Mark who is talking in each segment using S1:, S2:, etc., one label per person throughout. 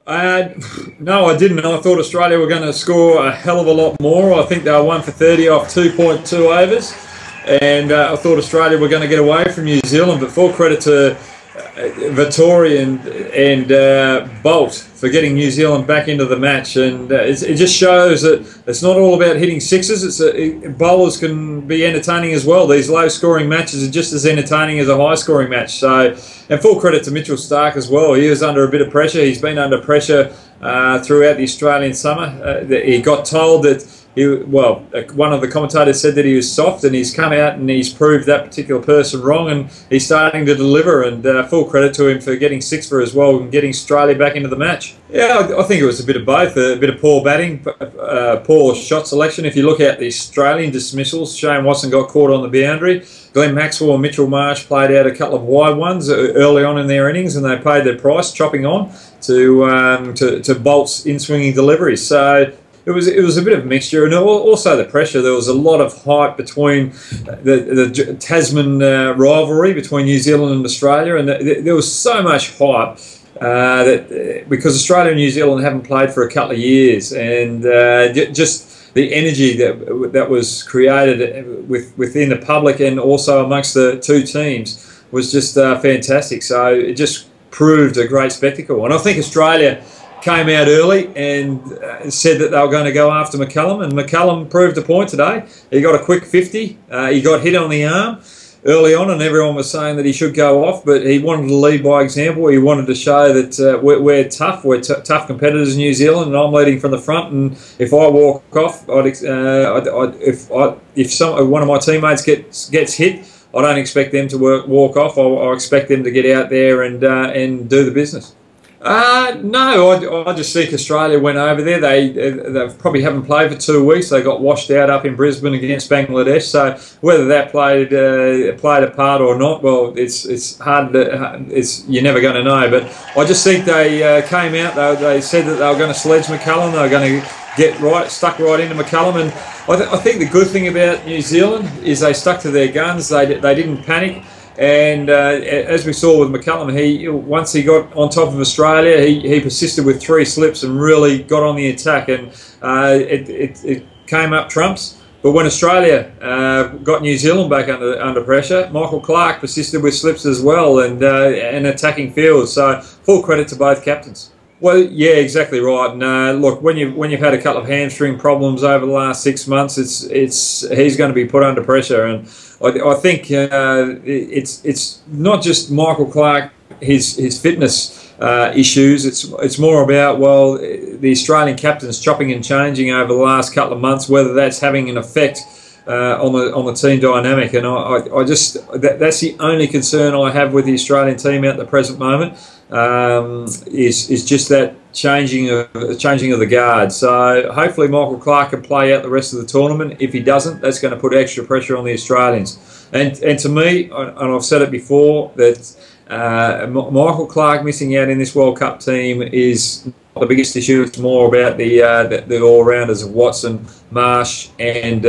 S1: Uh, no, I didn't. I thought Australia were going to score a hell of a lot more. I think they were 1 for 30 off 2.2 overs, and I thought Australia were going to get away from New Zealand. But full credit to Vittori and Bolt for getting New Zealand back into the match, and it just shows that it's not all about hitting sixes. Bowlers can be entertaining as well. These low-scoring matches are just as entertaining as a high-scoring match. So, and full credit to Mitchell Starc as well. He was under a bit of pressure. He's been under pressure throughout the Australian summer. He got told that one of the commentators said that he was soft, and he's come out and he's proved that particular person wrong, and he's starting to deliver, and full credit to him for getting six for as well and getting Australia back into the match. Yeah, I think it was a bit of both, a bit of poor batting, poor shot selection. If you look at the Australian dismissals, Shane Watson got caught on the boundary. Glenn Maxwell and Mitchell Marsh played out a couple of wide ones early on in their innings, and they paid their price, chopping on to Bolt's in-swinging deliveries. So it was a bit of a mixture, and also the pressure. There was a lot of hype between the Tasman rivalry between New Zealand and Australia, and there was so much hype that because Australia and New Zealand haven't played for a couple of years, and just the energy that was created within the public and also amongst the two teams was just fantastic. So it just proved a great spectacle, and I think Australia came out early and said that they were going to go after McCullum, and McCullum proved a point today. He got a quick 50. He got hit on the arm early on, and everyone was saying that he should go off, but he wanted to lead by example. He wanted to show that we're tough. We're tough competitors in New Zealand, and I'm leading from the front. And if I walk off, if one of my teammates gets hit, I don't expect them to walk off. I expect them to get out there and do the business. No, I just think Australia went over there. They probably haven't played for 2 weeks. They got washed out up in Brisbane against Bangladesh. So whether that played a part or not, well, it's hard. You're never going to know. But I just think they came out. They said that they were going to sledge McCullum. They were going to stuck right into McCullum. And I think the good thing about New Zealand is they stuck to their guns. They didn't panic. And as we saw with McCullum, once he got on top of Australia, he persisted with 3 slips and really got on the attack, and it came up trumps. But when Australia got New Zealand back under pressure, Michael Clarke persisted with slips as well and attacking fields. So full credit to both captains. Well, yeah, exactly right. And look, when you've had a couple of hamstring problems over the last 6 months, he's going to be put under pressure, and I think it's not just Michael Clarke, his fitness issues. It's more about, well, the Australian captains chopping and changing over the last couple of months, whether that's having an effect on the team dynamic. And that's the only concern I have with the Australian team at the present moment. Is just that changing of the guard. So hopefully Michael Clarke can play out the rest of the tournament. If he doesn't, that's going to put extra pressure on the Australians. And to me, and I've said it before, that Michael Clarke missing out in this World Cup team is not the biggest issue. It's more about the all-rounders of Watson, Marsh, and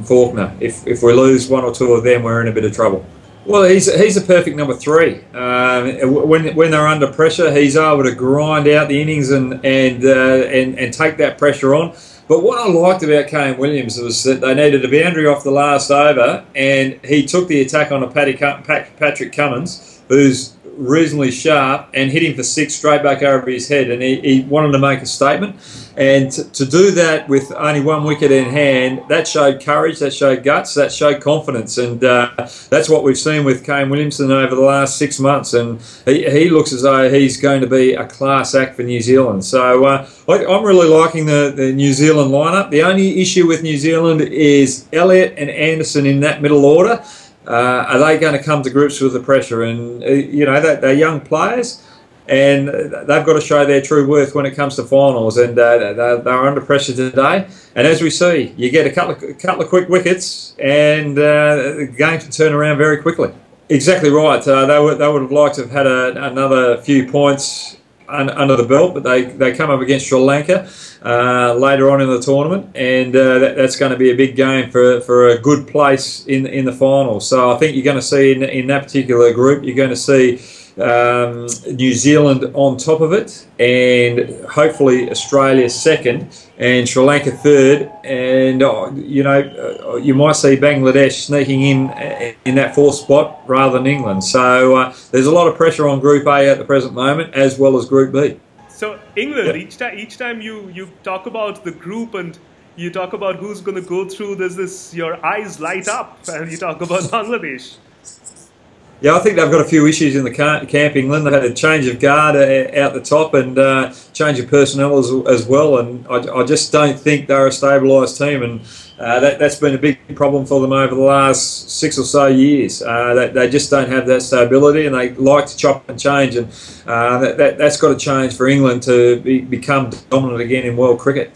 S1: Faulkner. If we lose one or two of them, we're in a bit of trouble. Well, he's a perfect number 3. When they're under pressure, he's able to grind out the innings and take that pressure on. But what I liked about Kane Williams was that they needed a boundary off the last over, and he took the attack on a Patrick Cummins, who's reasonably sharp, and hit him for 6 straight back over his head, and he wanted to make a statement. And to do that with only 1 wicket in hand, that showed courage, that showed guts, that showed confidence, and that's what we've seen with Kane Williamson over the last 6 months, and he looks as though he's going to be a class act for New Zealand. So I'm really liking the New Zealand lineup. The only issue with New Zealand is Elliott and Anderson in that middle order. Are they going to come to grips with the pressure? And they're young players, and they've got to show their true worth when it comes to finals. And they're under pressure today. And as we see, you get a couple of quick wickets, and the game can turn around very quickly. Exactly right. They would have liked to have had another few points under the belt, but they come up against Sri Lanka later on in the tournament, and that's going to be a big game for a good place in the finals. So I think you're going to see in that particular group, you're going to see New Zealand on top of it, and hopefully Australia second, and Sri Lanka third, and you might see Bangladesh sneaking in that fourth spot rather than England. So there's a lot of pressure on Group A at the present moment, as well as Group B.
S2: So England, each time you talk about the group and you talk about who's going to go through, there's this, your eyes light up, and you talk about Bangladesh.
S1: Yeah, I think they've got a few issues in the camp, England. They've had a change of guard out the top and change of personnel as well. And I just don't think they're a stabilised team. And that's been a big problem for them over the last 6 or so years. They just don't have that stability, and they like to chop and change. And that's got to change for England to become dominant again in world cricket.